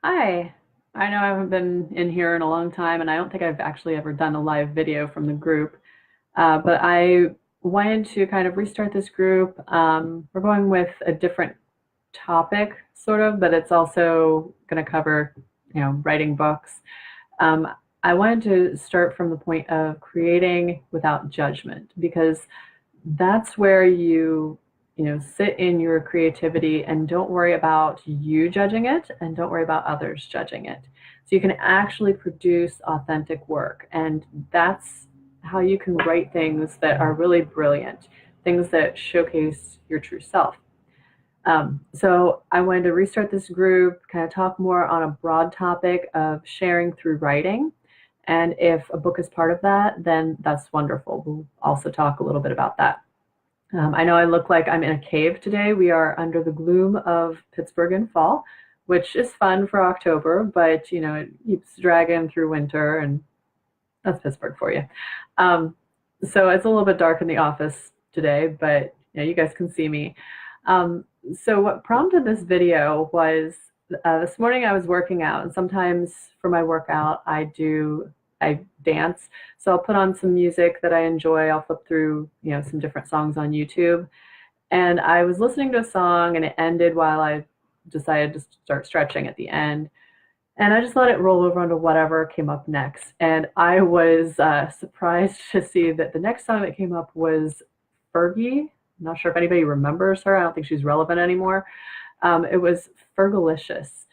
Hi. I know I haven't been in here in a long time, and I don't think I've actually ever done a live video from the group. But I wanted to kind of restart this group. We're going with a different topic, sort of, but it's also going to cover, writing books. Um, I wanted to start from the point of creating without judgment because that's where you sit in your creativity and don't worry about you judging it and don't worry about others judging it. So you can actually produce authentic work, and that's how you can write things that are really brilliant, things that showcase your true self. So I wanted to restart this group, kind of talk more on a broad topic of sharing through writing. And if a book is part of that, then that's wonderful. We'll also talk a little bit about that. I know I look like I'm in a cave today. We are under the gloom of Pittsburgh in fall, which is fun for October, but it keeps dragging through winter, and that's Pittsburgh for you. Um, so it's a little bit dark in the office today, but you guys can see me. So what prompted this video was this morning I was working out, and sometimes for my workout I dance. So I'll put on some music that I enjoy. I'll flip through some different songs on YouTube, and I was listening to a song, and it ended while I decided to start stretching at the end. And I just let it roll over onto whatever came up next. And I was surprised to see that the next song that came up was Fergie. I'm not sure if anybody remembers her. I don't think she's relevant anymore. It was Fergalicious,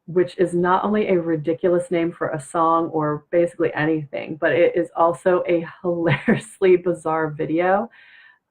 which is not only a ridiculous name for a song or basically anything, but it is also a hilariously bizarre video.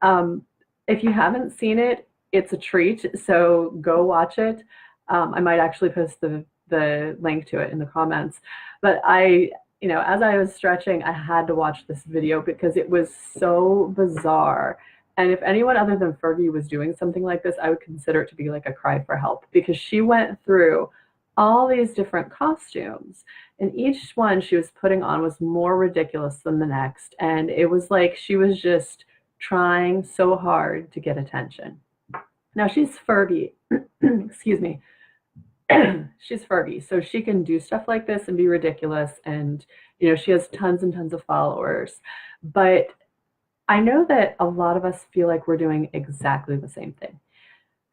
Um, if you haven't seen it, it's a treat. So go watch it. I might actually post the link to it in the comments. But as I was stretching, I had to watch this video because it was so bizarre. And if anyone other than Fergie was doing something like this, I would consider it to be like a cry for help because she went through all these different costumes, and each one she was putting on was more ridiculous than the next. And it was like she was just trying so hard to get attention. Now she's Fergie, excuse me, she's Fergie, so she can do stuff like this and be ridiculous, and she has tons and tons of followers. But I know that a lot of us feel like we're doing exactly the same thing.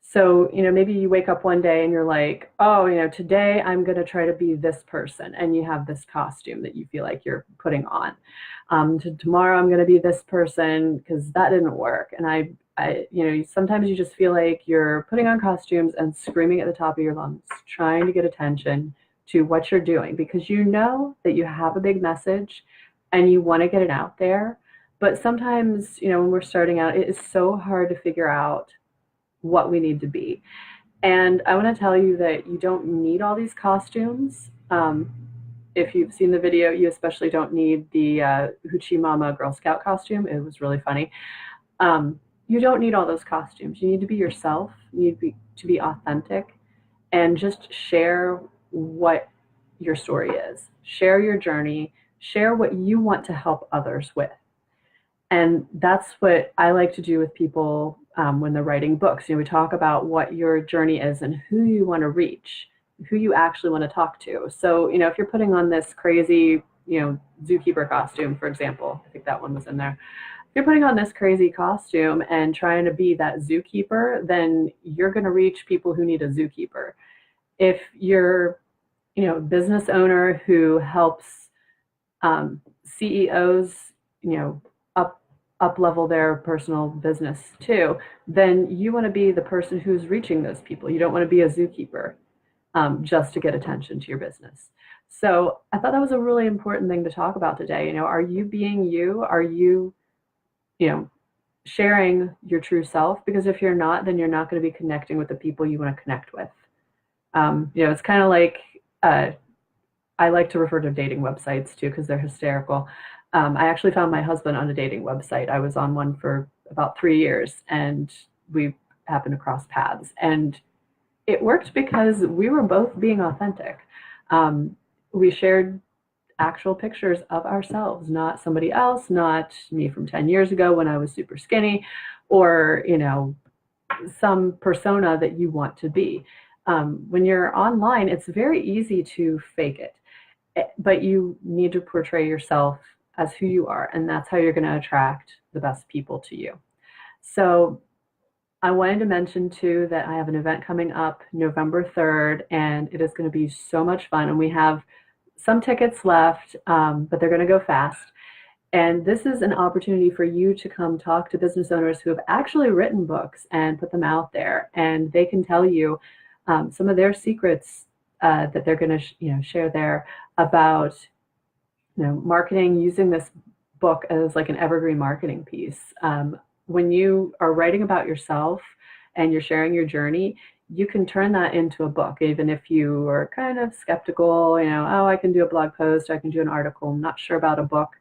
So, maybe you wake up one day and you're like, oh, today I'm going to try to be this person. And you have this costume that you feel like you're putting on. Tomorrow I'm going to be this person because that didn't work. And sometimes you just feel like you're putting on costumes and screaming at the top of your lungs, trying to get attention to what you're doing because you know that you have a big message and you want to get it out there. But sometimes, when we're starting out, it is so hard to figure out what we need to be. And I want to tell you that you don't need all these costumes. If you've seen the video, you especially don't need the Hoochie Mama Girl Scout costume. It was really funny. You don't need all those costumes. You need to be yourself. You need to be authentic and just share what your story is. Share your journey. Share what you want to help others with. And that's what I like to do with people when they're writing books. We talk about what your journey is and who you want to reach, who you actually want to talk to. So, if you're putting on this crazy, zookeeper costume, for example, I think that one was in there. If you're putting on this crazy costume and trying to be that zookeeper, then you're going to reach people who need a zookeeper. If you're, a business owner who helps CEOs, up level their personal business too, then you want to be the person who's reaching those people. You don't want to be a zookeeper just to get attention to your business. So I thought that was a really important thing to talk about today. Are you being you? Are you, sharing your true self? Because if you're not, then you're not going to be connecting with the people you want to connect with. It's kind of like I like to refer to dating websites too because they're hysterical. I actually found my husband on a dating website. I was on one for about 3 years, and we happened to cross paths. And it worked because we were both being authentic. We shared actual pictures of ourselves, not somebody else, not me from 10 years ago when I was super skinny, or some persona that you want to be. when you're online, it's very easy to fake it, but you need to portray yourself as who you are, and that's how you're going to attract the best people to you. So I wanted to mention too that I have an event coming up November 3rd, and it is going to be so much fun. And we have some tickets left, but they're going to go fast. And this is an opportunity for you to come talk to business owners who have actually written books and put them out there, and they can tell you some of their secrets that they're going to share there about marketing, using this book as like an evergreen marketing piece. When you are writing about yourself and you're sharing your journey, you can turn that into a book, even if you are kind of skeptical, oh, I can do a blog post, I can do an article, I'm not sure about a book.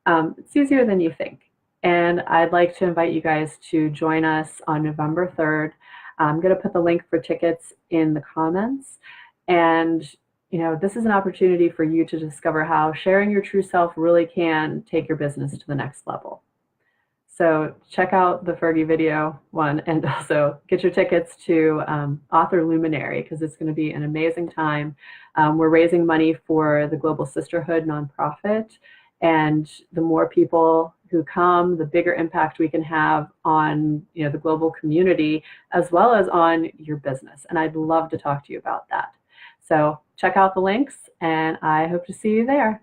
It's easier than you think. And I'd like to invite you guys to join us on November 3rd. I'm going to put the link for tickets in the comments. And this is an opportunity for you to discover how sharing your true self really can take your business to the next level. So check out the Fergie video one, and also get your tickets to Author Luminary, because it's going to be an amazing time. We're raising money for the Global Sisterhood nonprofit, and the more people who come, the bigger impact we can have on the global community, as well as on your business. And I'd love to talk to you about that. So check out the links, and I hope to see you there.